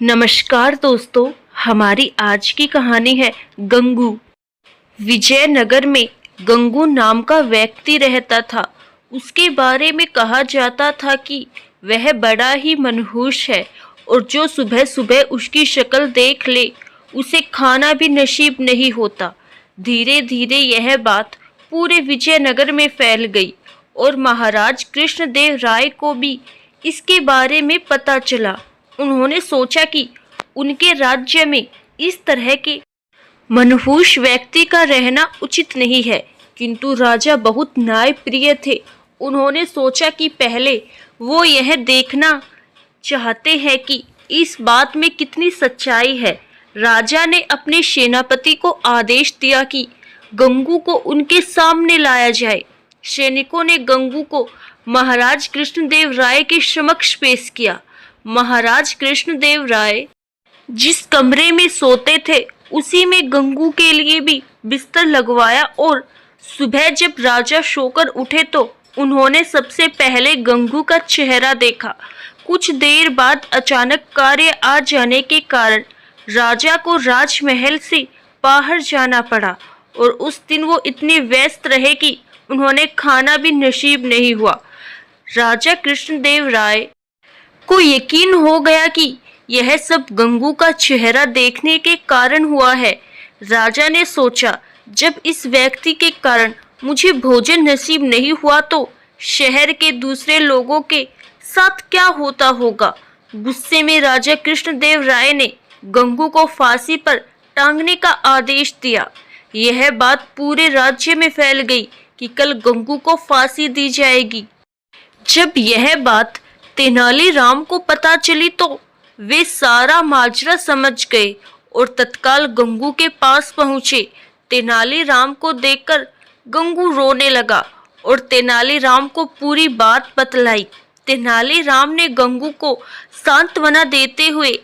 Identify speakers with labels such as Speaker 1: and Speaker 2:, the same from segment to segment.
Speaker 1: नमस्कार दोस्तों, हमारी आज की कहानी है गंगू। विजयनगर में गंगू नाम का व्यक्ति रहता था। उसके बारे में कहा जाता था कि वह बड़ा ही मनहूस है और जो सुबह सुबह उसकी शक्ल देख ले उसे खाना भी नसीब नहीं होता। धीरे धीरे यह बात पूरे विजयनगर में फैल गई और महाराज कृष्णदेव राय को भी इसके बारे में पता चला। उन्होंने सोचा कि उनके राज्य में इस तरह के मनहूस व्यक्ति का रहना उचित नहीं है, किंतु राजा बहुत न्यायप्रिय थे। उन्होंने सोचा कि पहले वो यह देखना चाहते हैं कि इस बात में कितनी सच्चाई है। राजा ने अपने सेनापति को आदेश दिया कि गंगू को उनके सामने लाया जाए। सैनिकों ने गंगू को महाराज कृष्णदेव राय के समक्ष पेश किया। महाराज कृष्णदेव राय जिस कमरे में सोते थे उसी में गंगू के लिए भी बिस्तर लगवाया और सुबह जब राजा सोकर उठे तो उन्होंने सबसे पहले गंगू का चेहरा देखा। कुछ देर बाद अचानक कार्य आ जाने के कारण राजा को राजमहल से बाहर जाना पड़ा और उस दिन वो इतने व्यस्त रहे कि उन्होंने खाना भी नसीब नहीं हुआ। राजा कृष्णदेव राय को यकीन हो गया कि यह सब गंगू का चेहरा देखने के कारण हुआ है। राजा ने सोचा, जब इस व्यक्ति के कारण मुझे भोजन नसीब नहीं हुआ तो शहर के दूसरे लोगों के साथ क्या होता होगा। गुस्से में राजा कृष्णदेव राय ने गंगू को फांसी पर टांगने का आदेश दिया। यह बात पूरे राज्य में फैल गई कि कल गंगू को फांसी दी जाएगी। जब यह बात तेनालीराम को पता चली तो वे सारा माजरा समझ गए और तत्काल गंगू के पास पहुंचे। तेनालीराम को देखकर गंगू रोने लगा और तेनालीराम को पूरी बात बतलाई। तेनालीराम ने गंगू को सांत्वना देते हुए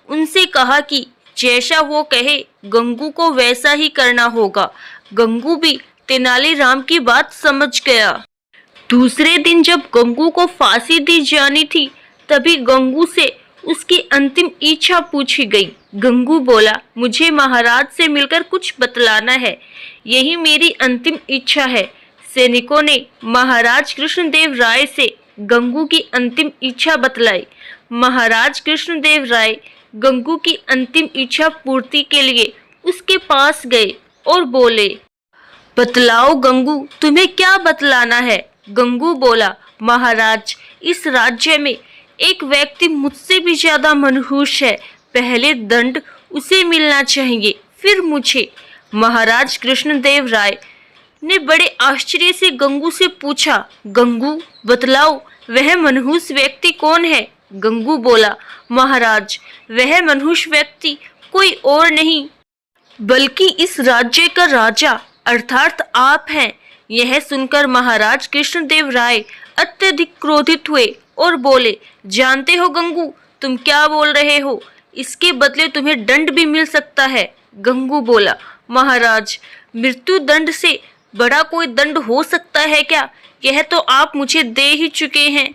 Speaker 1: उनसे कहा कि जैसा वो कहे गंगू को वैसा ही करना होगा। गंगू भी तेनालीराम की बात समझ गया। दूसरे दिन जब गंगू को फांसी दी जानी थी तभी गंगू से उसकी अंतिम इच्छा पूछी गई। गंगू बोला, मुझे महाराज से मिलकर कुछ बतलाना है, यही मेरी अंतिम इच्छा है। सैनिकों ने महाराज कृष्णदेव राय से गंगू की अंतिम इच्छा बतलाई। महाराज कृष्णदेव राय गंगू की अंतिम इच्छा पूर्ति के लिए उसके पास गए और बोले, बतलाओ गंगू, तुम्हें क्या बतलाना है। गंगू बोला, महाराज, इस राज्य में एक व्यक्ति मुझसे भी ज्यादा मनहूस है। पहले दंड उसे मिलना चाहिए, फिर मुझे। महाराज कृष्णदेव राय ने बड़े आश्चर्य से गंगू से पूछा, गंगू बतलाओ, वह मनहूस व्यक्ति कौन है। गंगू बोला, महाराज, वह मनहूस व्यक्ति कोई और नहीं बल्कि इस राज्य का राजा अर्थात आप हैं। यह सुनकर महाराज कृष्णदेव राय अत्यधिक क्रोधित हुए और बोले, जानते हो गंगू, तुम क्या बोल रहे हो, इसके बदले तुम्हें दंड भी मिल सकता है। गंगू बोला, महाराज, मृत्यु दंड से बड़ा कोई दंड हो सकता है क्या। यह तो आप मुझे दे ही चुके हैं।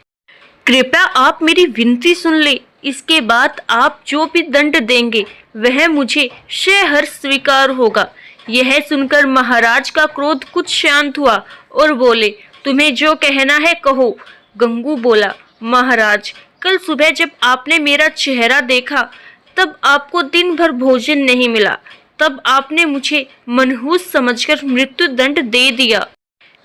Speaker 1: कृपया आप मेरी विनती सुन ले, इसके बाद आप जो भी दंड देंगे वह मुझे सहर्ष स्वीकार होगा। यह सुनकर महाराज का क्रोध कुछ शांत हुआ और बोले, तुम्हें जो कहना है कहो। गंगू बोला, महाराज, कल सुबह जब आपने मेरा चेहरा देखा तब आपको दिन भर भोजन नहीं मिला, तब आपने मुझे मनहूस समझकर मृत्यु दंड दे दिया।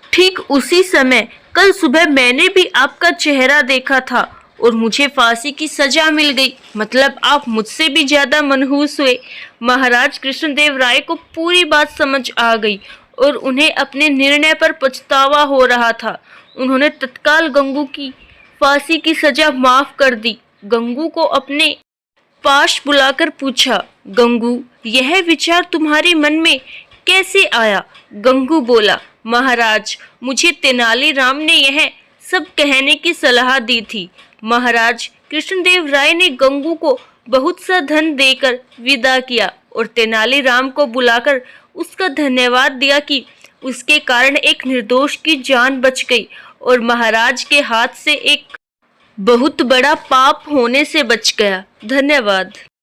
Speaker 1: ठीक उसी समय कल सुबह मैंने भी आपका चेहरा देखा था और मुझे फांसी की सजा मिल गई, मतलब आप मुझसे भी ज्यादा मनहूस हुए। महाराज कृष्णदेव राय को पूरी बात समझ आ गई और उन्हें अपने निर्णय पर पछतावा हो रहा था। उन्होंने तत्काल गंगू की फांसी की सजा माफ कर दी। गंगू को अपने पास बुलाकर पूछा, गंगू, यह विचार तुम्हारे मन में कैसे आया। गंगू बोला, महाराज, मुझे तेनालीराम ने यह सब कहने की सलाह दी थी। महाराज कृष्णदेव राय ने गंगू को बहुत सा धन देकर विदा किया और तेनालीराम को बुलाकर उसका धन्यवाद दिया कि उसके कारण एक निर्दोष की जान बच गई और महाराज के हाथ से एक बहुत बड़ा पाप होने से बच गया। धन्यवाद।